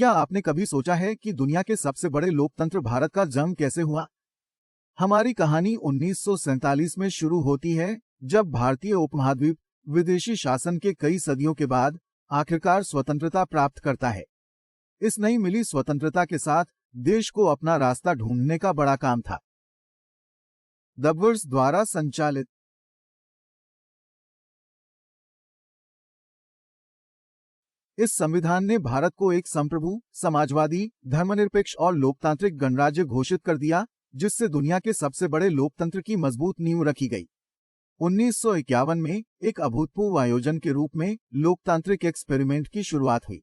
क्या आपने कभी सोचा है कि दुनिया के सबसे बड़े लोकतंत्र भारत का जन्म कैसे हुआ? हमारी कहानी 1947 में शुरू होती है, जब भारतीय उपमहाद्वीप विदेशी शासन के कई सदियों के बाद आखिरकार स्वतंत्रता प्राप्त करता है। इस नई मिली स्वतंत्रता के साथ देश को अपना रास्ता ढूंढने का बड़ा काम था। दबवर्स द्वारा संचालित इस संविधान ने भारत को एक संप्रभु, समाजवादी, धर्मनिरपेक्ष और लोकतांत्रिक गणराज्य घोषित कर दिया, जिससे दुनिया के सबसे बड़े लोकतंत्र की मजबूत नींव रखी गई। 1951 में एक अभूतपूर्व आयोजन के रूप में लोकतांत्रिक एक्सपेरिमेंट की शुरुआत हुई।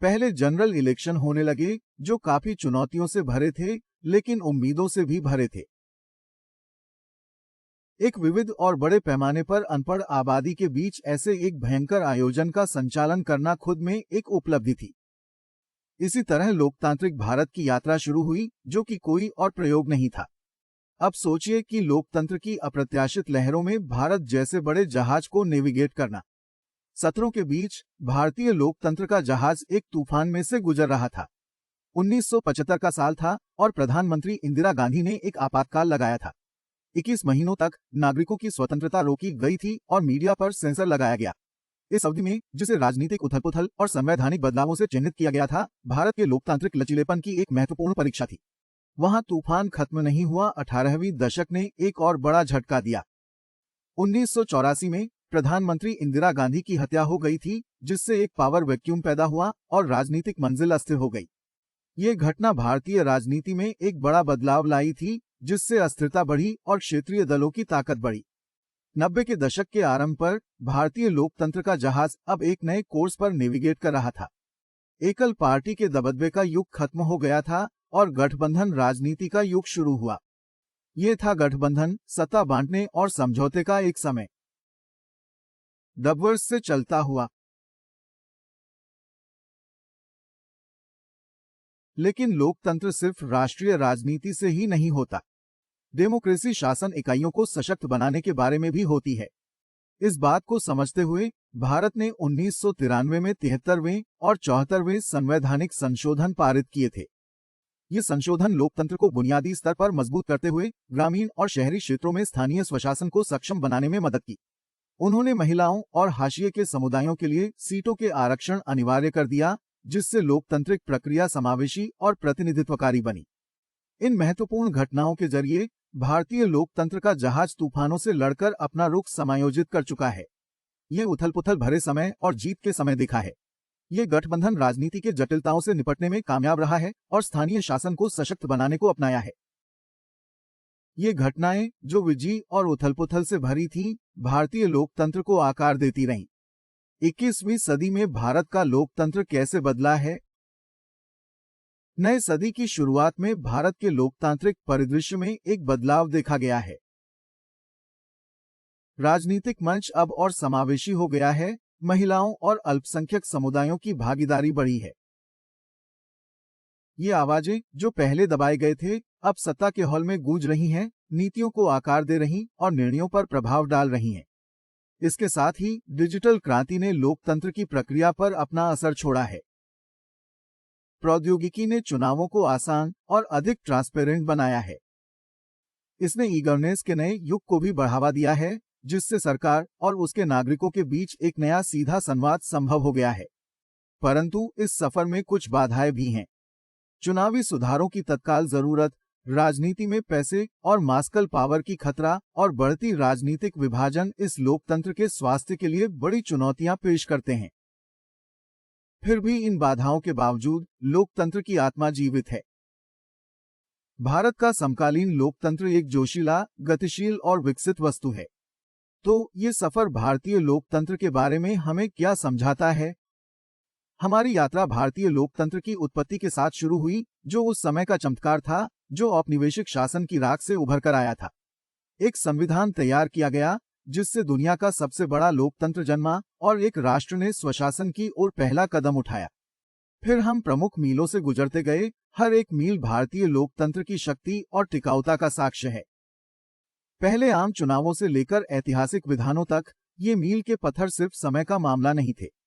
पहले जनरल इलेक्शन होने लगे, जो काफी चुनौतियों से भरे थे, लेकिन उम्मीदों से भी भरे थे। एक विविध और बड़े पैमाने पर अनपढ़ आबादी के बीच ऐसे एक भयंकर आयोजन का संचालन करना खुद में एक उपलब्धि थी। इसी तरह लोकतांत्रिक भारत की यात्रा शुरू हुई, जो कि कोई और प्रयोग नहीं था। अब सोचिए कि लोकतंत्र की अप्रत्याशित लहरों में भारत जैसे बड़े जहाज को नेविगेट करना। सत्रों के बीच भारतीय लोकतंत्र का जहाज एक तूफान में से गुजर रहा था। 1975 का साल था और प्रधानमंत्री इंदिरा गांधी ने एक आपातकाल लगाया था। 21 महीनों तक नागरिकों की स्वतंत्रता रोकी गई थी और मीडिया पर सेंसर लगाया गया। इस अवधि में, जिसे राजनीतिक उथल-पुथल और संवैधानिक बदलावों से चिन्हित किया गया था, भारत के लोकतांत्रिक लचीलेपन की एक महत्वपूर्ण परीक्षा थी। वहां तूफान खत्म नहीं हुआ। 18वीं दशक ने एक और बड़ा झटका दिया। 1984 में प्रधानमंत्री इंदिरा गांधी की हत्या हो गई थी, जिससे एक पावर वैक्यूम पैदा हुआ और राजनीतिक मंजिल अस्थिर हो गई। ये घटना भारतीय राजनीति में एक बड़ा बदलाव लाई थी, जिससे अस्थिरता बढ़ी और क्षेत्रीय दलों की ताकत बढ़ी। 90 के दशक के आरंभ पर भारतीय लोकतंत्र का जहाज अब एक नए कोर्स पर नेविगेट कर रहा था। एकल पार्टी के दबदबे का युग खत्म हो गया था और गठबंधन राजनीति का युग शुरू हुआ। ये था गठबंधन, सत्ता बांटने और समझौते का एक समय। दबवर्स से चलता हुआ। लेकिन लोकतंत्र सिर्फ राष्ट्रीय राजनीति से ही नहीं होता। डेमोक्रेसी शासन इकाइयों को सशक्त बनाने के बारे में भी होती है। इस बात को समझते हुए भारत ने 1993 में 73वें और 74वें संवैधानिक संशोधन पारित किए थे। ये संशोधन लोकतंत्र को बुनियादी स्तर पर मजबूत करते हुए ग्रामीण और शहरी क्षेत्रों में स्थानीय स्वशासन को सक्षम बनाने में मदद की। उन्होंने महिलाओं और हाशिए के समुदायों के लिए सीटों के आरक्षण अनिवार्य कर दिया, जिससे लोकतांत्रिक प्रक्रिया समावेशी और प्रतिनिधित्वकारी बनी। इन महत्वपूर्ण घटनाओं के जरिए भारतीय लोकतंत्र का जहाज तूफानों से लड़कर अपना रुख समायोजित कर चुका है। ये उथल-पुथल भरे समय और जीत के समय दिखा है। ये गठबंधन राजनीति के जटिलताओं से निपटने में कामयाब रहा है और स्थानीय शासन को सशक्त बनाने को अपनाया है। ये घटनाएं, जो विजयी और उथल-पुथल से भरी थीं, भारतीय लोकतंत्र को आकार देती रहीं। 21वीं सदी में भारत का लोकतंत्र कैसे बदला है? नए सदी की शुरुआत में भारत के लोकतांत्रिक परिदृश्य में एक बदलाव देखा गया है। राजनीतिक मंच अब और समावेशी हो गया है। महिलाओं और अल्पसंख्यक समुदायों की भागीदारी बढ़ी है। ये आवाजें, जो पहले दबाए गए थे, अब सत्ता के हॉल में गूंज रही हैं, नीतियों को आकार दे रही और निर्णयों पर प्रभाव डाल रही हैं। इसके साथ ही डिजिटल क्रांति ने लोकतंत्र की प्रक्रिया पर अपना असर छोड़ा है। प्रौद्योगिकी ने चुनावों को आसान और अधिक ट्रांसपेरेंट बनाया है। इसने ई-गवर्नेंस के नए युग को भी बढ़ावा दिया है, जिससे सरकार और उसके नागरिकों के बीच एक नया सीधा संवाद संभव हो गया है। परंतु इस सफर में कुछ बाधाएं भी हैं। चुनावी सुधारों की तत्काल जरूरत, राजनीति में पैसे और मास्कल पावर की खतरा और बढ़ती राजनीतिक विभाजन इस लोकतंत्र के स्वास्थ्य के लिए बड़ी चुनौतियां पेश करते हैं। फिर भी इन बाधाओं के बावजूद लोकतंत्र की आत्मा जीवित है। भारत का समकालीन लोकतंत्र एक जोशीला, गतिशील और विकसित वस्तु है। तो ये सफर भारतीय लोकतंत्र के बारे में हमें क्या समझाता है? हमारी यात्रा भारतीय लोकतंत्र की उत्पत्ति के साथ शुरू हुई, जो उस समय का चमत्कार था, जो औपनिवेशिक शासन की राख से उभर कर आया था। एक संविधान तैयार किया गया, जिससे दुनिया का सबसे बड़ा लोकतंत्र जन्मा और एक राष्ट्र ने स्वशासन की ओर पहला कदम उठाया। फिर हम प्रमुख मीलों से गुजरते गए। हर एक मील भारतीय लोकतंत्र की शक्ति और टिकाऊता का साक्ष्य है। पहले आम चुनावों से लेकर ऐतिहासिक विधानों तक ये मील के पत्थर सिर्फ समय का मामला नहीं थे।